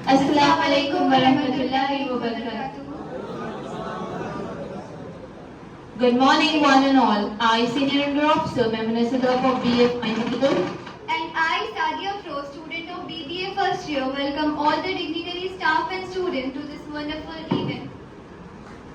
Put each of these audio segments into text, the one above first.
Assalamu alaikum wa rahmatullahi wa barakatuh. Good morning, one and all. I, Senior Under Officer, Memona Sadaf of BF Medical. And I, Sadia Fro, student of BBA first year, welcome all the dignitary staff and students to this wonderful event.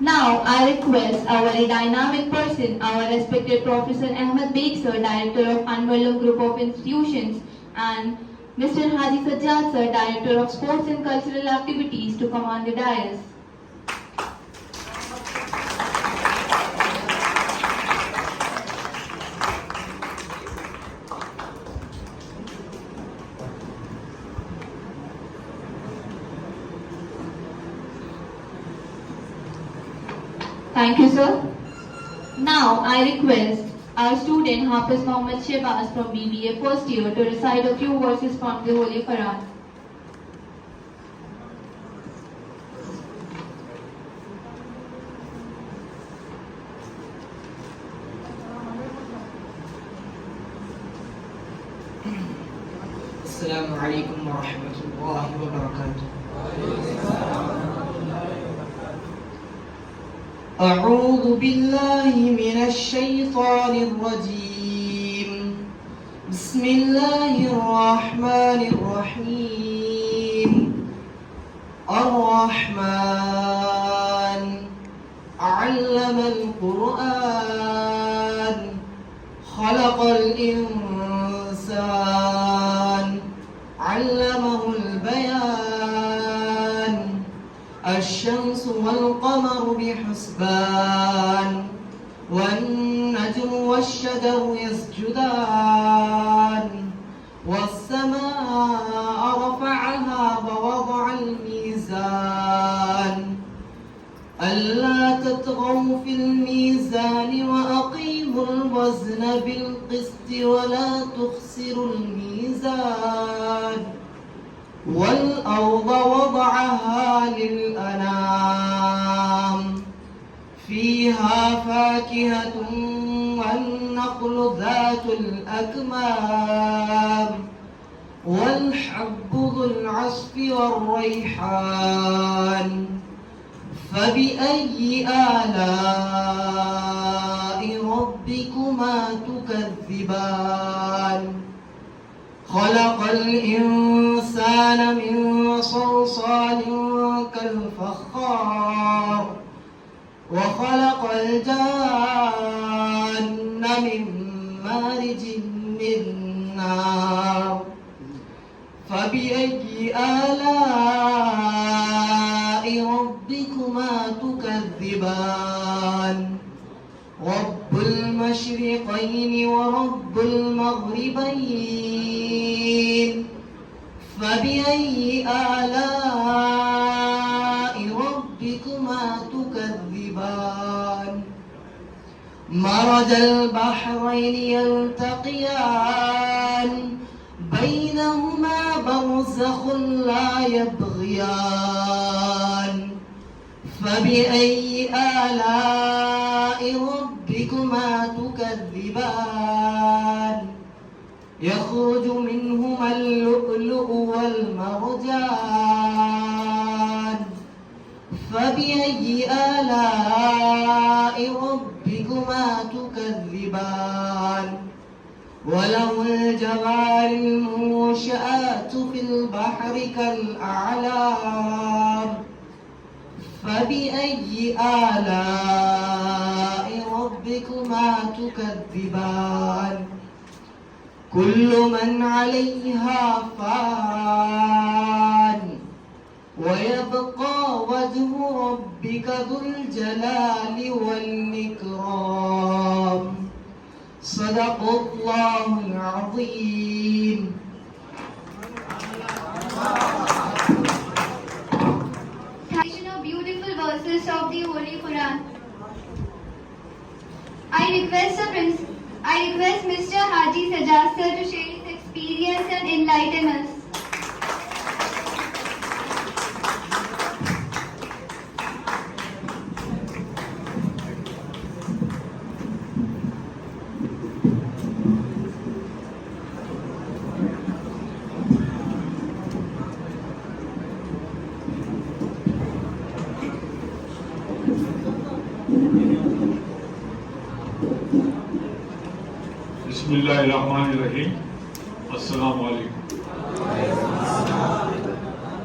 Now, I request our very dynamic person, our respected Professor Ahmed Beg Sir, Director of Anwarul Group of Institutions, and Mr. Haji Sajjad Sir, Director of Sports and Cultural Activities, to come on the dais. Thank you, sir. Now, I request our student Hafiz Mohammed Shehbaz from BBA first year to recite a few verses from the Holy Quran. Assalamu alaikum wa rahmatullahi wa barakatuh. أعوذ بالله من الشيطان الرجيم. بسم الله الرحمن الرحيم. الرحمن علم القرآن خلق الإنسان علمه البيان الشمس والقمر بحسبان والنجم والشجر يسجدان والسماء رفعها ووضع الميزان ألا تطغوا في الميزان وأقيموا الوزن بالقسط ولا تخسروا الميزان والأرض وضعها للأنام فيها فاكهة والنخل ذات الأكمام والحب ذو العصف والريحان فبأي آلاء ربكما تكذبان خلق الإنسان من صلصال كالفخار وخلق الجان من مارج من نار فبأي آلاء ربكما تكذبان رب المشرقين ورب المغربين فبأي آلاء ربكما تكذبان مرج البحرين يلتقيان بينهما برزخ لا يبغيان فبأي آلاء ربكما تكذبان يخرج منهما اللؤلؤ والمرجان فبأي آلاء ربكما تكذبان وله الجوار المنشآت في البحر كالأعلام فبأي آلاء ربكما تكذبان كل من عليها فان ويبقى وجه ربك ذو الجلال والإكرام صدق الله العظيم. Beautiful verses of the Holy Quran. I request Mr. Haji Sajjad Sir to share his experience and enlighten us. Bismillahirrahmanirrahim. Assalamu alaikum.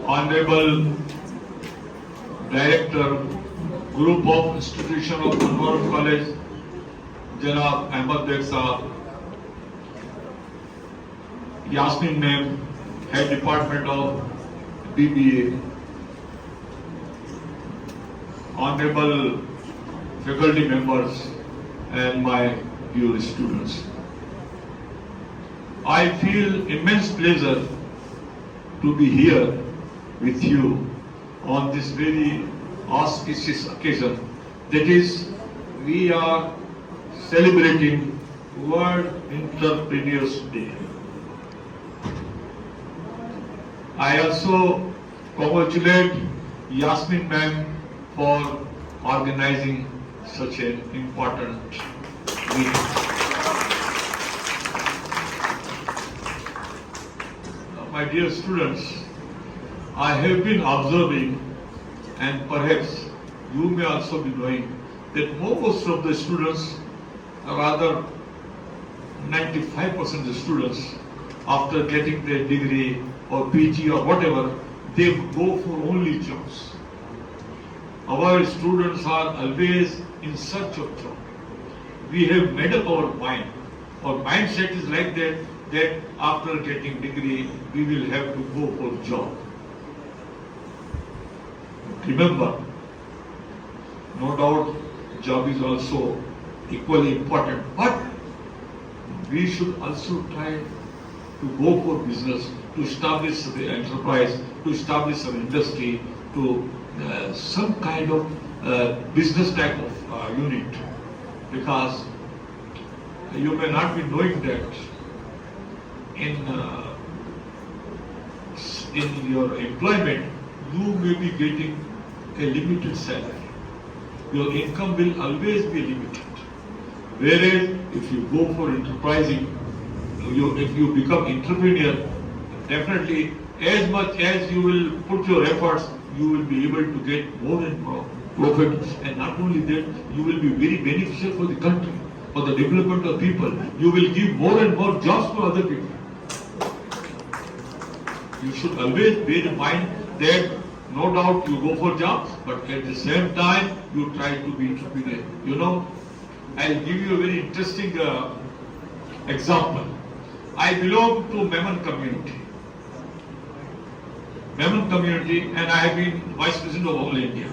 Honorable Director, Group of Institution of Anwarul College, Janab Ahmad Beg Sahab, Yasmin Ma'am, Head Department of BBA, Honorable faculty members and my dear students. I feel immense pleasure to be here with you on this very auspicious occasion. That is, we are celebrating World Entrepreneurs Day. I also congratulate Yasmin ma'am for organizing such an important meeting. My dear students, I have been observing, and perhaps you may also be knowing, that most of the students, rather 95% of the students, after getting their degree or PG or whatever, they go for only jobs. Our students are always in search of job. We have made up our mind. Our mindset is like that after getting degree, we will have to go for job. Remember, no doubt job is also equally important, but we should also try to go for business, to establish the enterprise, to establish an industry, to some kind of business type of unit, because you may not be knowing that in your employment you may be getting a limited salary. Your income will always be limited. Whereas if you go for enterprising, if you become entrepreneur, definitely as much as you will put your efforts, you will be able to get more and more profit, and not only that, you will be very beneficial for the country, for the development of people. You will give more and more jobs to other people. You should always bear in mind that no doubt you go for jobs, but at the same time you try to be entrepreneur. You know, I'll give you a very interesting example. I belong to Memon community. Memon community, and I have been Vice President of All India.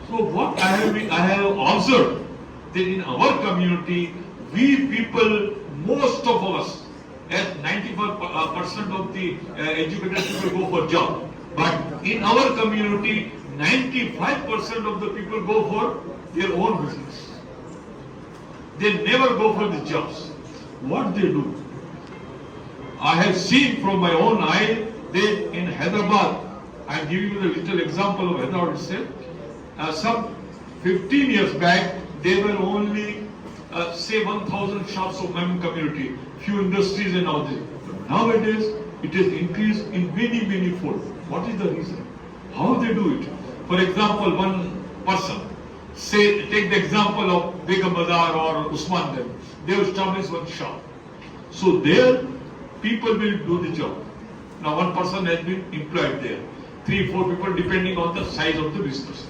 So what I have observed that in our community, we people, most of us, as 95% of the educated people go for job. But in our community, 95% of the people go for their own business. They never go for the jobs. What they do? I have seen from my own eye that in Hyderabad, I am giving you the little example of Hyderabad itself. Some 15 years back, there were only say 1,000 shops of Memon community, few industries and all this. But nowadays, it has increased in many fold. What is the reason? How they do it? For example, one person, say, take the example of Begum Bazaar or Usman Dem. They have established one shop. So there, people will do the job. Now one person has been employed there. 3-4 people depending on the size of the business.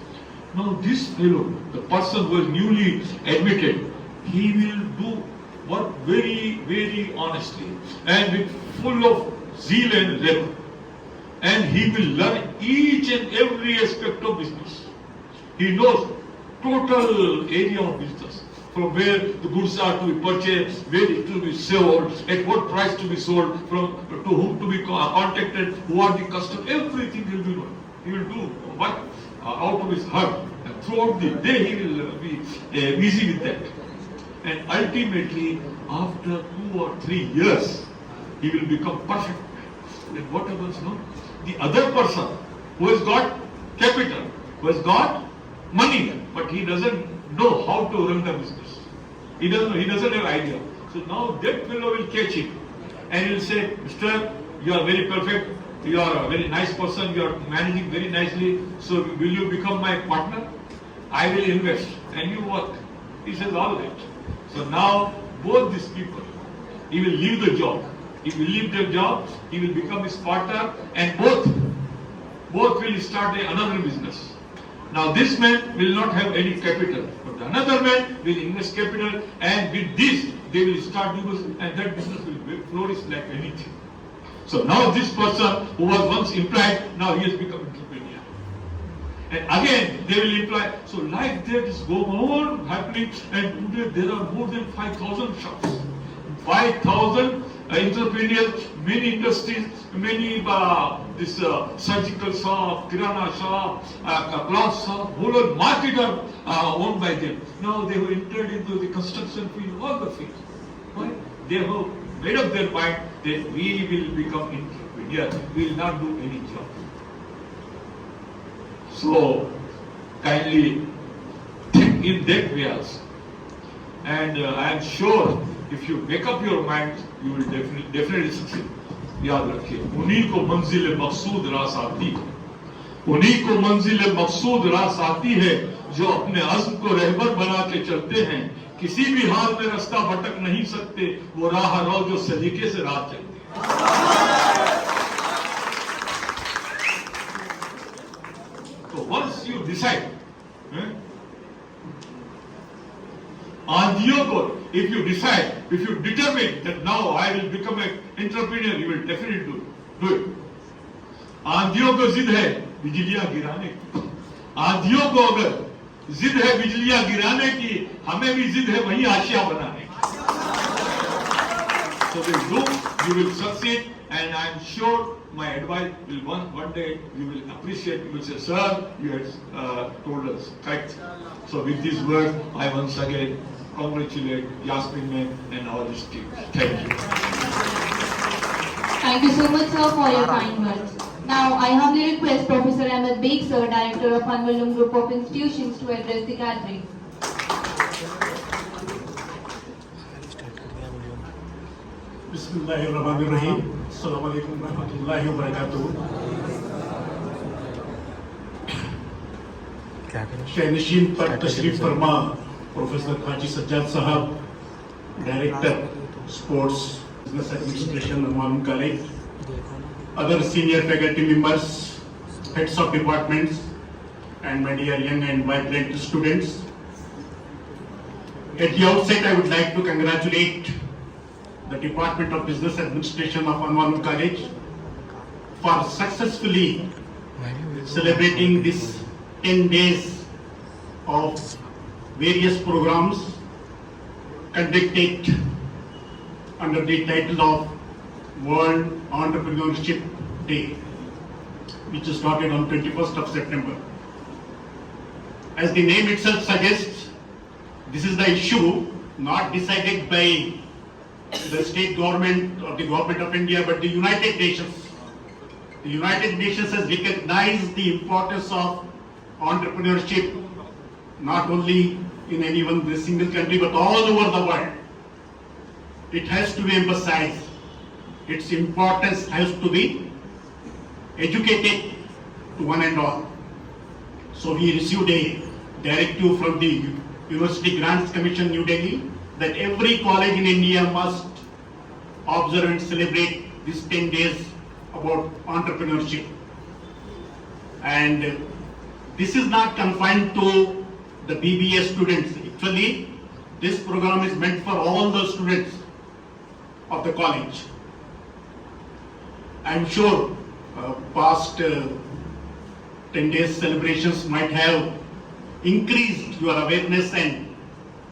Now this fellow, the person who is newly admitted, he will do work very honestly and with full of zeal and labor. And he will learn each and every aspect of business. He knows total area of business, from where the goods are to be purchased, where it to be sold, at what price to be sold, from to whom to be contacted, who are the customers, everything he will be doing. He will do work out of his heart, and throughout the day he will be busy with that. And ultimately, after 2 or 3 years, he will become perfect. Then what happens now? The other person who has got capital, who has got money, but he doesn't know how to run the business. He doesn't have idea. So now that fellow will catch him and he will say, Mister, you are very perfect, you are a very nice person, you are managing very nicely, so will you become my partner? I will invest and you work. He says, all right. So now both these people, he will leave the job. He will leave the job, he will become his partner, and both will start another business. Now this man will not have any capital, but another man will invest capital, and with this they will start business, and that business will flourish like anything. So now this person who was once employed, now he has become entrepreneur. And again they will employ. So like that is going on happening, and today there are more than 5,000 shops. 5,000 entrepreneurs, many industries, many this surgical shop, kirana shop, cloth shop, whole market are owned by them. Now they have entered into the construction field, all the fields. Why? They have made up their mind that we will become entrepreneurs. We will not do any job. So kindly think in that way also. And I am sure if you make up your mind, you will definitely succeed. याद रखिए, उन्हीं को मंजिल मकसूद रास आती है, उन्हीं को मंजिल मकसूद रास आती है जो अपने अज़्म को रहबर बना के चलते हैं। किसी भी हाल में रास्ता भटक नहीं सकते, वो राह रो जो सलीके से राह चलते हैं। So once you decide, आंधियों को, if you decide, if you determine that now I will become an entrepreneur, you will definitely do it. आंधियों को जिद है बिजलियां गिराने की, आंधियों को अगर जिद है बिजलियां गिराने की, हमें भी जिद है वही आशिया बनाने की. So they do, you will succeed, and I am sure my advice will one day you will appreciate. You will say, sir, you had told us correct. So with these words, I once again congratulate Yasmin ma'am and all his team. Thank you. Thank you so much, sir, for your kind words. Now, I humbly request Professor Ahmed Beg, sir, Director of Anwarul Group of Institutions, to address the gathering. Bismillahirrahmanirrahim. Assalamu alaikum warahmatullahi wabarakatuh. शहनशीन पर तशरीफ फरमा professor हाजी सज्जाद साहब, director sports business administration Anwarul college, other senior faculty members, heads of departments, and my dear young and vibrant students. At the outset, I would like to congratulate the Department of Business Administration of Anwarul College for successfully celebrating this 10 days of various programs conducted under the title of World Entrepreneurship Day, which started on 21st of September. As the name itself suggests, this is the issue not decided by the state government or the government of India, but the United Nations. The United Nations has recognized the importance of entrepreneurship not only in any one single country but all over the world. It has to be emphasized. Its importance has to be educated to one and all. So we received a directive from the University Grants Commission, New Delhi, that every college in India must observe and celebrate these 10 days about entrepreneurship. And this is not confined to the BBA students. Actually, this program is meant for all the students of the college. I'm sure past 10 days celebrations might have increased your awareness and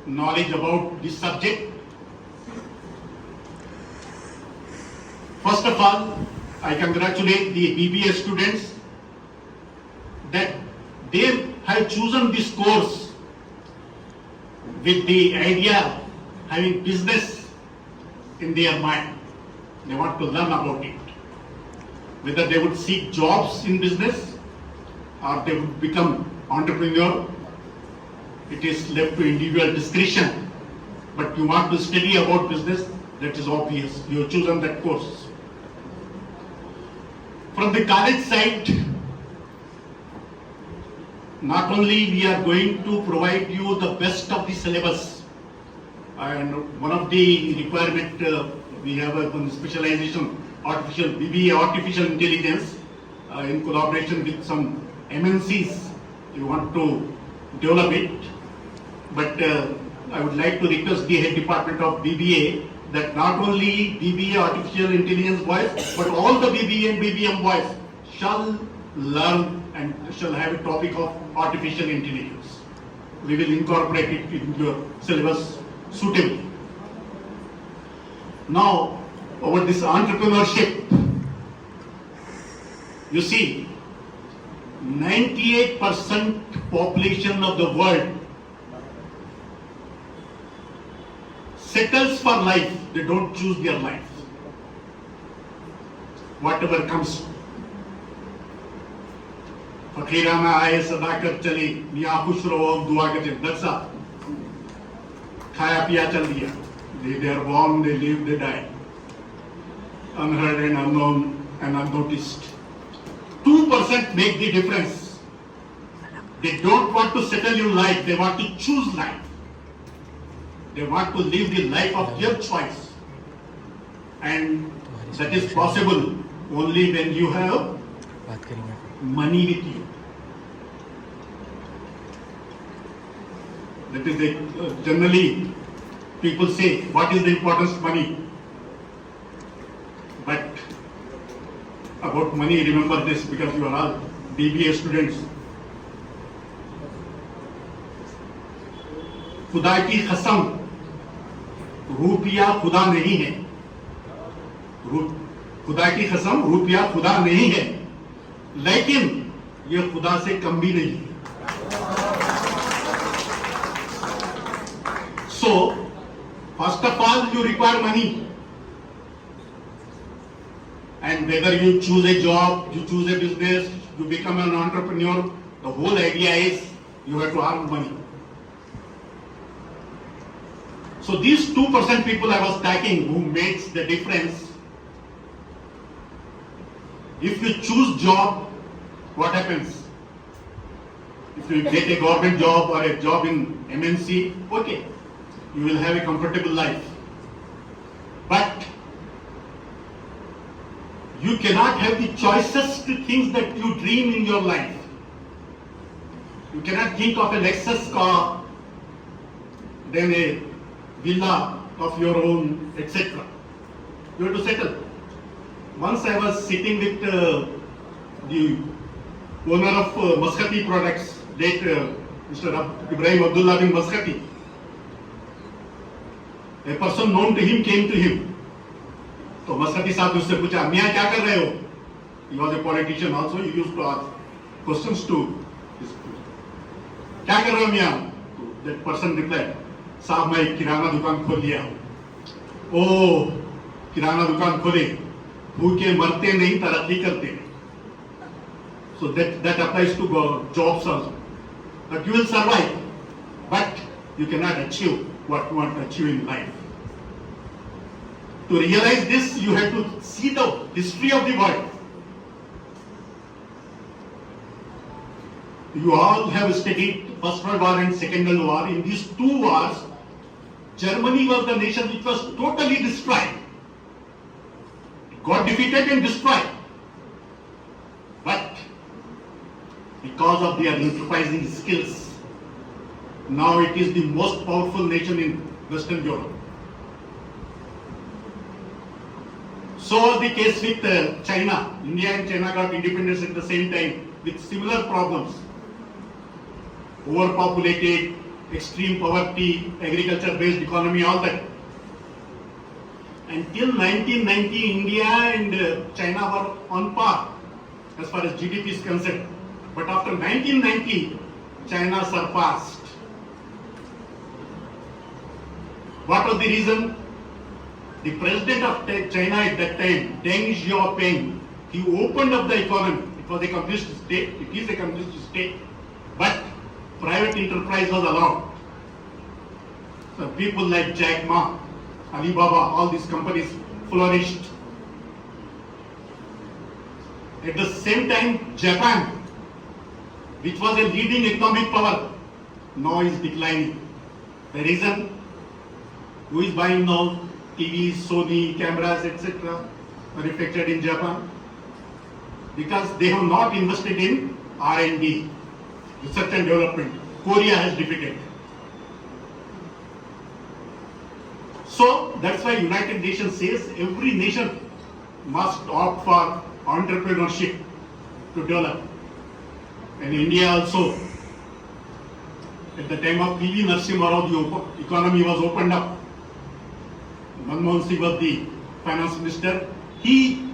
knowledge about this subject. First of all, I congratulate the BBA students that they have chosen this course with the idea having business in their mind. They want to learn about it. Whether they would seek jobs in business or they would become entrepreneur, it is left to individual discretion. But you want to study about business, that is obvious. You have chosen that course. From the college side, not only we are going to provide you the best of the syllabus, and one of the requirement we have a specialization, artificial BBA, artificial intelligence, in collaboration with some MNCs. We want to develop it, but I would like to request the head department of BBA that not only BBA artificial intelligence boys, but all the BBA and BBM boys shall learn and shall have a topic of artificial intelligence. We will incorporate it into your syllabus suitably. Now, over this entrepreneurship, you see, 98% population of the world settles for life. They don't choose their life. Whatever comes. Fakirana आए सदाकत चली मियाँ खुश रहो दुआ करते that's all. खाया पिया चल दिया. They are born, they live, they die. Unheard and unknown and unnoticed. 2% make the difference. They don't want to settle in life, they want to choose life. They want to live the life of their choice. And that is possible only when you have money with you. That is the, generally people say, what is the importance of money? But about money, remember this because you are all BBA students. खुदा की कसम, रुपया खुदा नहीं है. खुदा की कसम, रुपया खुदा नहीं है, लेकिन ये खुदा से कम भी नहीं है. So, first of all, you require money. And whether you choose a job, you choose a business, you become an entrepreneur, the whole idea is you have to earn money. So these 2% people I was talking who makes the difference. If you choose job, what happens? If you get a government job or a job in MNC, okay, you will have a comfortable life. But you cannot have the choicest things that you dream in your life. You cannot think of a Lexus car, then a villa of your own, etc. You have to settle. Once I was sitting with the owner of Muscati products, late Mr. Ibrahim Abdullah bin Muscati. A person known to him came to him. तो मस्कती साहब ने उससे पूछा मियाँ क्या कर रहे हो? He was a politician also. He used to ask questions to his क्या कर रहे हो मियाँ? That person replied, साहब मैं एक किराना दुकान खोल लिया हूँ. ओ किराना दुकान खोले, भूखे मरते नहीं तरक्की करते हैं. So that applies to jobs also. That you will survive, but you cannot achieve what you want to achieve in life. To realize this, you have to see the history of the world. You all have studied First World War and Second World War. In these two wars, Germany was the nation which was totally destroyed. It got defeated and destroyed. But because of their enterprising skills, now it is the most powerful nation in Western Europe. So was the case with China. India and China got independence at the same time with similar problems. Overpopulated, extreme poverty, agriculture-based economy, all that. Until 1990, India and China were on par as far as GDP is concerned. But after 1990, China surpassed. What was the reason? The president of China at that time, Deng Xiaoping, he opened up the economy. It was a communist state, it is a communist state, but private enterprise was allowed. So people like Jack Ma, Alibaba, all these companies flourished. At the same time, Japan, which was a leading economic power, now is declining. The reason? Who is buying now? TVs, Sony, cameras, etc. manufactured in Japan? Because they have not invested in R&D, research and development. Korea has defeated. So that's why United Nations says every nation must opt for entrepreneurship to develop. And India also, at the time of PV Narasimha Rao, the economy was opened up. Manmohan Singh was the finance minister. He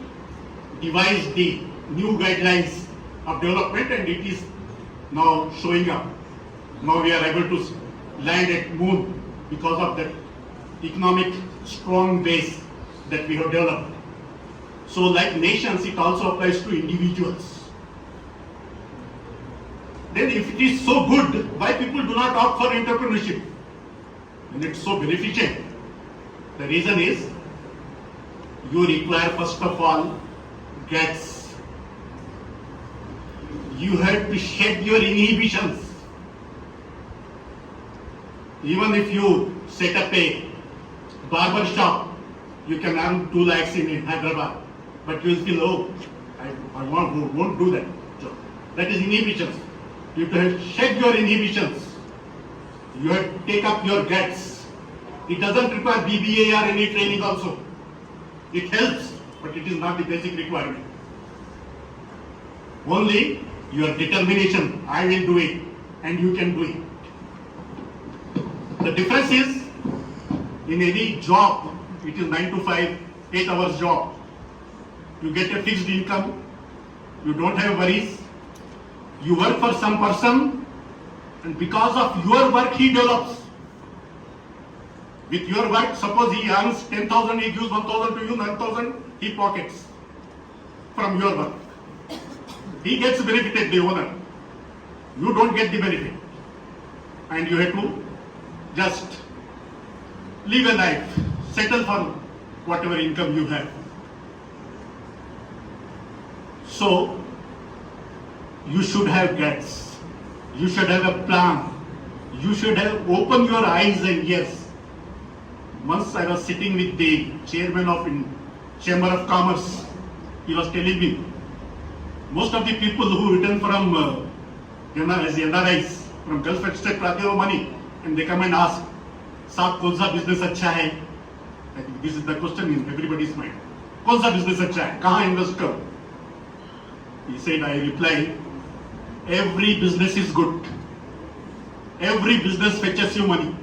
devised the new guidelines of development and it is now showing up. Now we are able to land at moon because of that economic strong base that we have developed. So like nations, it also applies to individuals. Then if it is so good, why people do not opt for entrepreneurship? And it's so beneficent. The reason is, you require first of all guts. You have to shed your inhibitions. Even if you set up a barber shop, you can earn 2 lakhs in Hyderabad, but you will feel, oh, I won't do that job. That is inhibitions. You have to shed your inhibitions. You have to take up your guts. It doesn't require BBA or any training also. It helps, but it is not the basic requirement. Only your determination, I will do it, and you can do it. The difference is, in any job, it is 9 to 5, 8 hours job. You get a fixed income, you don't have worries, you work for some person, and because of your work he develops. With your work, suppose he earns 10,000, he gives 1,000 to you, 9,000 he pockets from your work. He gets benefited, the owner. You don't get the benefit. And you have to just live a life, settle for whatever income you have. So, you should have guts. You should have a plan. You should have opened your eyes and ears. Once I was sitting with the chairman of Chamber of Commerce. He was telling me, most of the people who return from as NRIs from Gulf State, they have money and they come and ask, "Saab, kaun sa business अच्छा है?" I think this is the question in everybody's mind. "Kaun sa business अच्छा है? Kahan invest karo?" He said, I reply, every business is good. Every business fetches you money.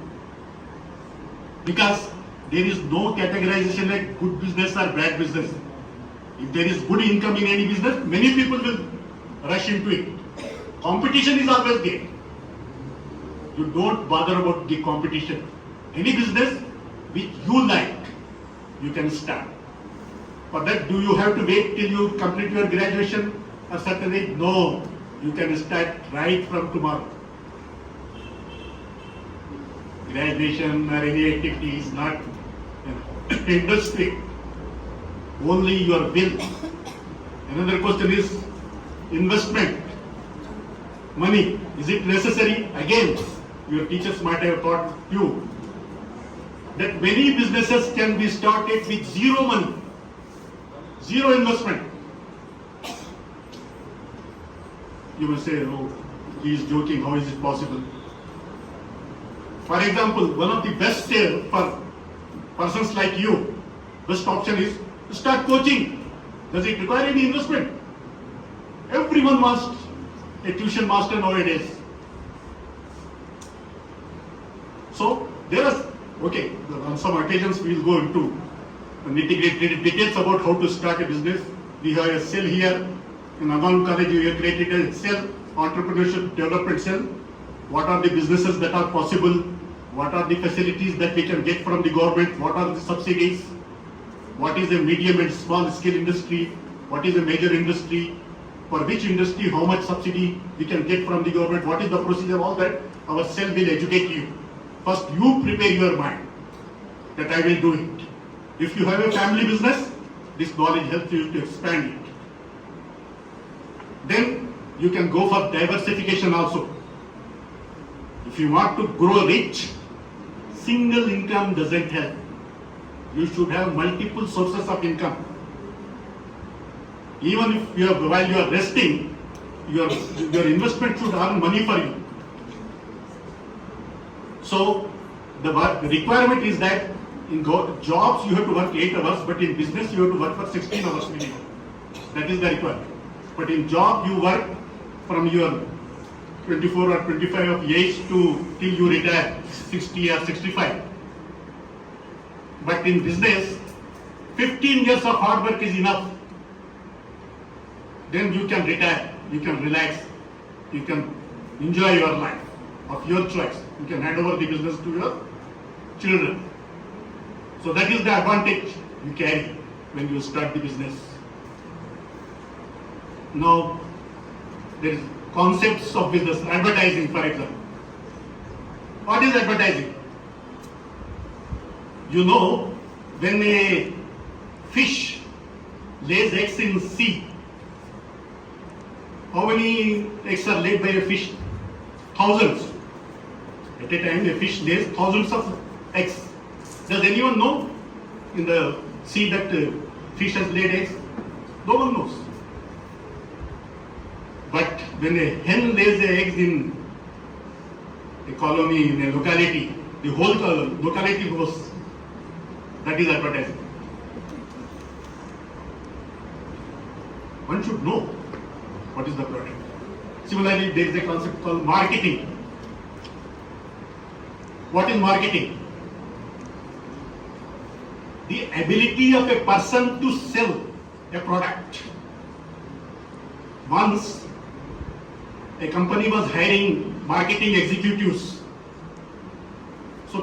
Because there is no categorization like good business or bad business. If there is good income in any business, many people will rush into it. Competition is always there. You don't bother about the competition. Any business which you like, you can start. For that, do you have to wait till you complete your graduation or certain age? No, you can start right from tomorrow. Graduation or any activity is not industry. Only your will. Another question is investment. Money, is it necessary? Again, your teachers might have taught you that many businesses can be started with zero money, zero investment. You will say, oh, he is joking, how is it possible? For example, one of the best for persons like you, best option is to start coaching. Does it require any investment? Everyone wants a tuition master nowadays. So there are, okay, on some occasions we will go into nitty-gritty details about how to start a business. We have a cell here in Anwarul College. We have created a cell, entrepreneurship development cell. What are the businesses that are possible? What are the facilities that we can get from the government? What are the subsidies? What is a medium and small scale industry? What is a major industry? For which industry, how much subsidy we can get from the government? What is the procedure? All that our cell will educate you. First, you prepare your mind that I will do it. If you have a family business, this knowledge helps you to expand it. Then you can go for diversification also. If you want to grow rich, single income doesn't help. You should have multiple sources of income. Even if while you are resting, your investment should earn money for you. So the requirement is that in jobs you have to work 8 hours, but in business you have to work for 16 hours minimum. That is the requirement. But in job you work from your 24 or 25 of age to till you retire, 60 or 65. But in business, 15 years of hard work is enough. Then you can retire, you can relax, you can enjoy your life of your choice. You can hand over the business to your children. So that is the advantage you carry when you start the business. Now, there is concepts of business, advertising for example. What is advertising? You know, when a fish lays eggs in sea, how many eggs are laid by a fish? Thousands. At a time, a fish lays thousands of eggs. Does anyone know in the sea that fish has laid eggs? No one knows. But when a hen lays the eggs in a colony, in a locality, the whole locality goes. That is advertising. One should know what is the product. Similarly, there is a concept called marketing. What is marketing? The ability of a person to sell a product. Once, a company was hiring marketing executives. So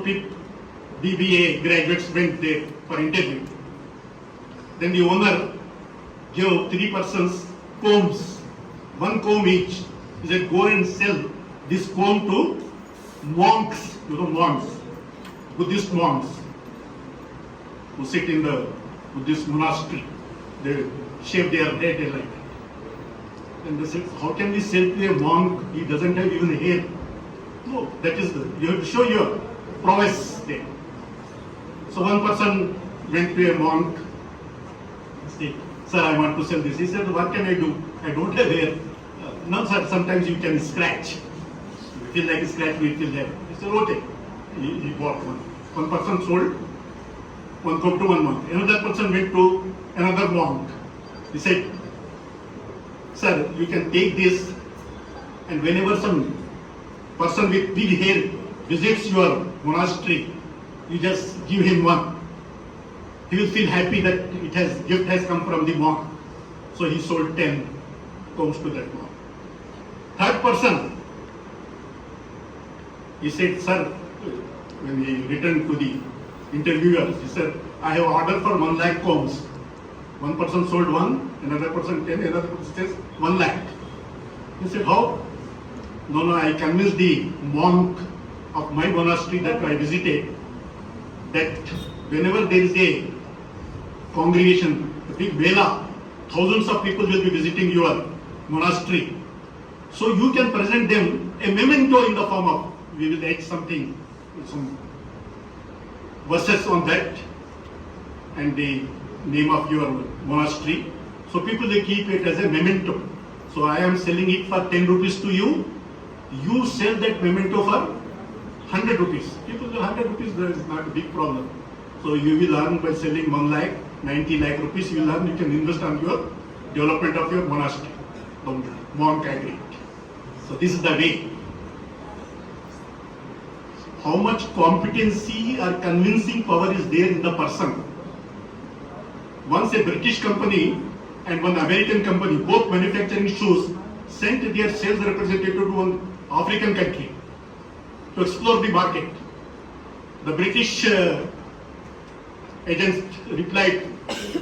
BBA graduates went there for interview. Then the owner gave 3 persons combs, 1 comb each. He said, go and sell this comb to monks, monks, Buddhist monks who sit in the Buddhist monastery. They shave their head like that. And they said, how can we sell to a monk? He doesn't have even hair. No, that is you have to show your prowess there. So one person went to a monk and said, sir, I want to sell this. He said, what can I do? I don't have hair. No, sir, sometimes you can scratch. You feel like a scratch, we feel hair. He said, okay. He bought one. One person sold one comb to one monk. Another person went to another monk. He said, sir, you can take this, and whenever some person with big hair visits your monastery, you just give him one. He will feel happy that gift has come from the monk. So he sold 10 combs to that monk. Third person, he said, sir, when he returned to the interviewer, he said, I have ordered for 1 lakh combs. One person sold 1, another person 10, another person says 1 lakh. He said, how? No, I convinced the monk of my monastery that I visited that whenever there is a congregation, a big vela, thousands of people will be visiting your monastery. So you can present them a memento in the form of, we will add something, some verses on that and the name of your monastery. So people will keep it as a memento. So I am selling it for 10 rupees to you. You sell that memento for 100 rupees. People say 100 rupees, there is not a big problem. So you will earn by selling 1 lakh, 90 lakh rupees you will earn, you can invest on your development of your monastery. The monk agreed. So this is the way. How much competency or convincing power is there in the person? Once a British company and one American company, both manufacturing shoes, sent their sales representative to one African country to explore the market. The British agent replied,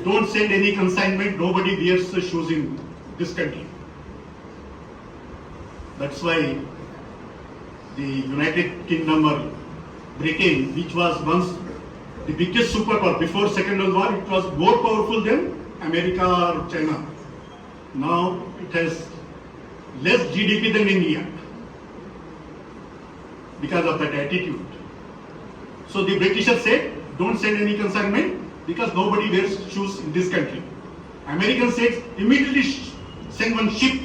don't send any consignment, nobody wears shoes in this country. That's why the United Kingdom or Britain, which was once the biggest superpower before Second World War, it was more powerful than America or China. Now it has less GDP than India because of that attitude. So the Britishers said, don't send any consignment because nobody wears shoes in this country. American states immediately send one ship.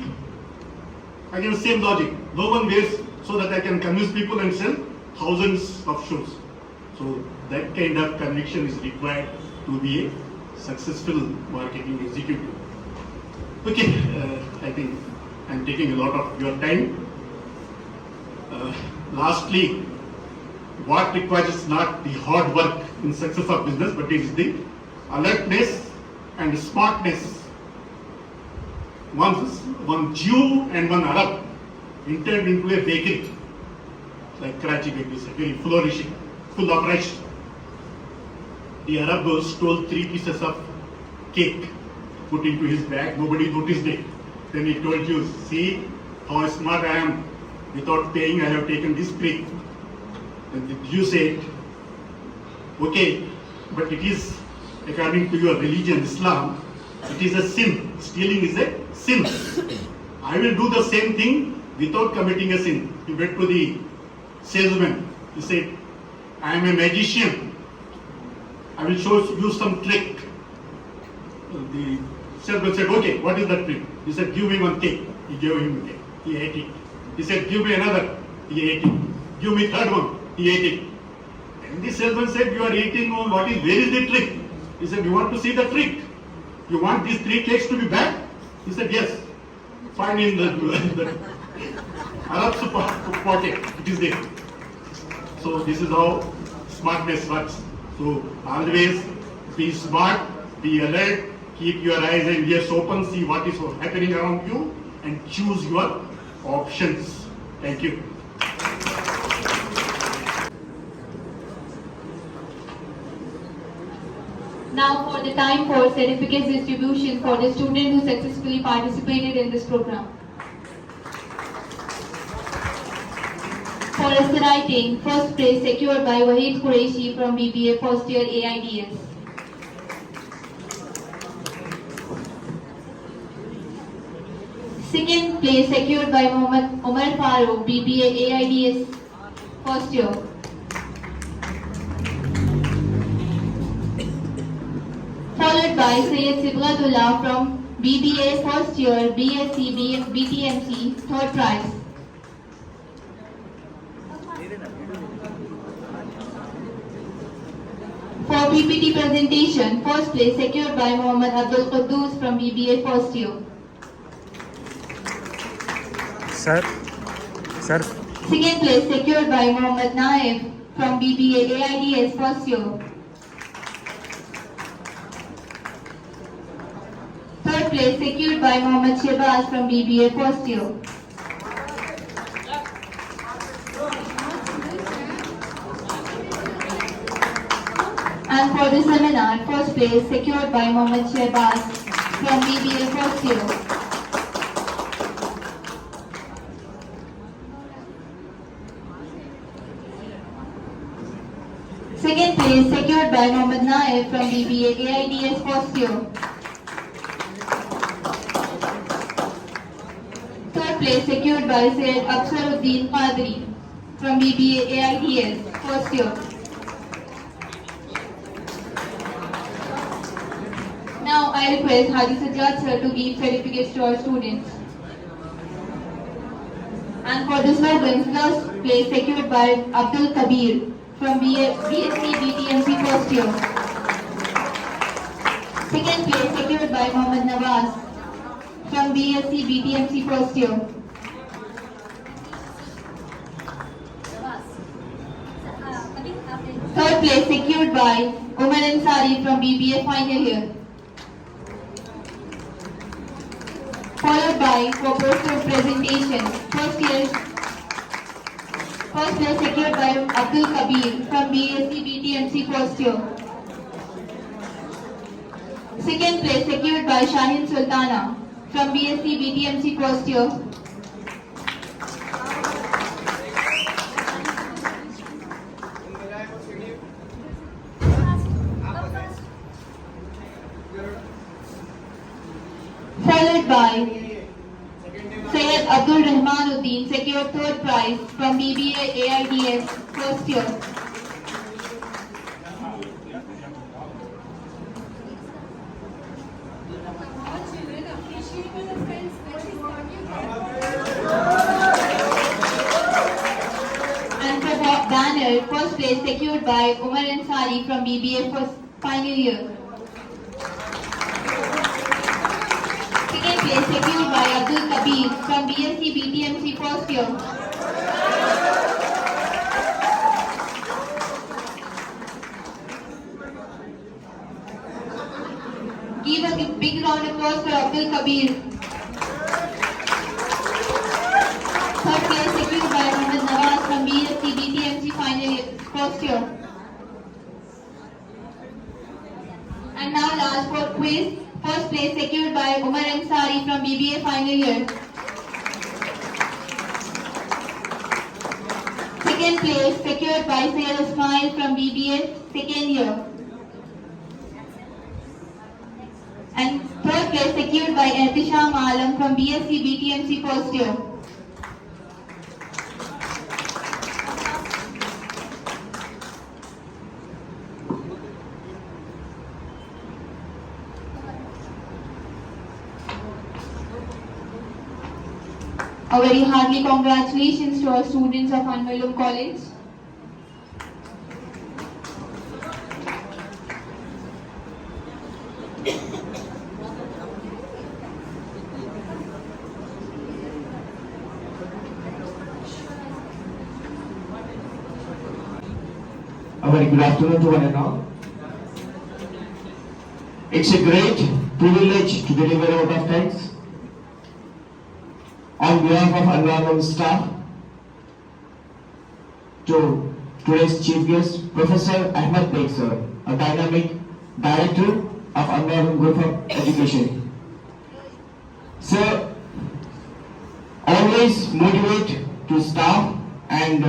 Again, same logic. No one wears so that I can convince people and sell thousands of shoes. So that kind of conviction is required to be a successful marketing executive. Okay, I think I'm taking a lot of your time. Lastly, what requires not the hard work in success of business, but it is the alertness and smartness. One Jew and one Arab entered into a bakery, like Karachi bakery, very flourishing, full of rice. The Arab stole 3 pieces of cake, put into his bag, nobody noticed it. Then he told you, see how smart I am. Without paying, I have taken this cake. And the Jew said, okay, but it is, according to your religion, Islam, it is a sin. Stealing is a sin. I will do the same thing without committing a sin. He went to the salesman. He said, I am a magician. I will show you some trick. The salesman said, okay, what is that trick? He said, give me one cake. He gave him a cake. He ate it. He said, give me another. He ate it. Give me third one. He ate it. And the salesman said, you are eating, where is the trick? He said, you want to see the trick? You want these 3 cakes to be back? He said, yes. Find in the Arab's pocket. It is there. So this is how smartness works. So always be smart, be alert, keep your eyes and ears open, see what is happening around you, and choose your options. Thank you. Now for the time for certificates distribution for the student who successfully participated in this program. For essay writing, first place secured by Wahid Qureshi from BBA first year AIDS. Second place secured by Mohammad Umar Farooq, BBA AIDS first year. Followed by Syed Sibghatullah from BBA first year BSc BTMC third prize. For PPT presentation, first place secured by Muhammad Abdul Quddus from BBA first year. Sir. Second place secured by Muhammad Naif from BBA AIDS first year. Third place secured by Muhammad Shehbaz from BBA first year. And for the seminar, first place secured by Muhammad Shehbaz from BBA first year. Second place secured by Muhammad Naif from BBA AIDS first year. Third place secured by Syed Aksaruddin Qadri from BBA AIDS first year. Now I request Haji Sajjad sir to give certificates to our students. And for the slogans, first place secured by Abdul Kabir from BSc BTMC first year. Second place secured by Mohammad Nawaz from BSc BTMC first year. Third place secured by Umar Ansari from BBA final year. Followed by for poster presentation, first place secured by Abdul Kabir from BSc BTMC first year. Second place secured by Shahin Sultana from BSc BTMC first year. Followed by Syed Abdul Rahmanuddin secured third prize from BBA AIDS first year. Honor, first place secured by Umar Ansari from BBA first final year. Second place secured by Abdul Kabir from BSc BTMC first year. Give a big round of applause for Abdul Kabir. Third place secured by Mohammad Nawaz from BSc BTMC final year, first year. And now last for quiz. First place secured by Umar Ansari from BBA final year. Second place secured by Sayyid Ismail from BBA second year. And third place secured by Ehtisham Alam from BSc BTMC first year. A very hearty congratulations to our students of Anwarul College. A very good afternoon to one and all. It's a great privilege to deliver a vote of thanks on behalf of Anwarul staff to today's chief guest, Professor Ahmed Beg sir, a dynamic director of Anwarul Group of Education. Sir, always motivate to staff and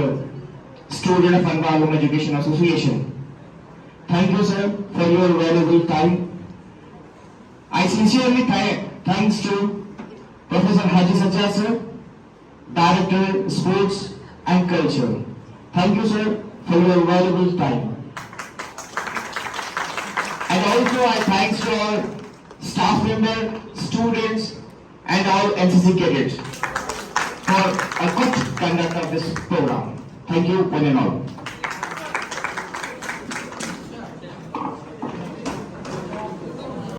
student of Anwarul Education Association. Thank you, sir, for your valuable time. I sincerely thanks to Professor Haji Sajjad sir, Director Sports and Culture. Thank you, sir, for your valuable time. And also I thanks to our staff member, students, and all NCC cadets for a good conduct of this program. Thank you, one and all.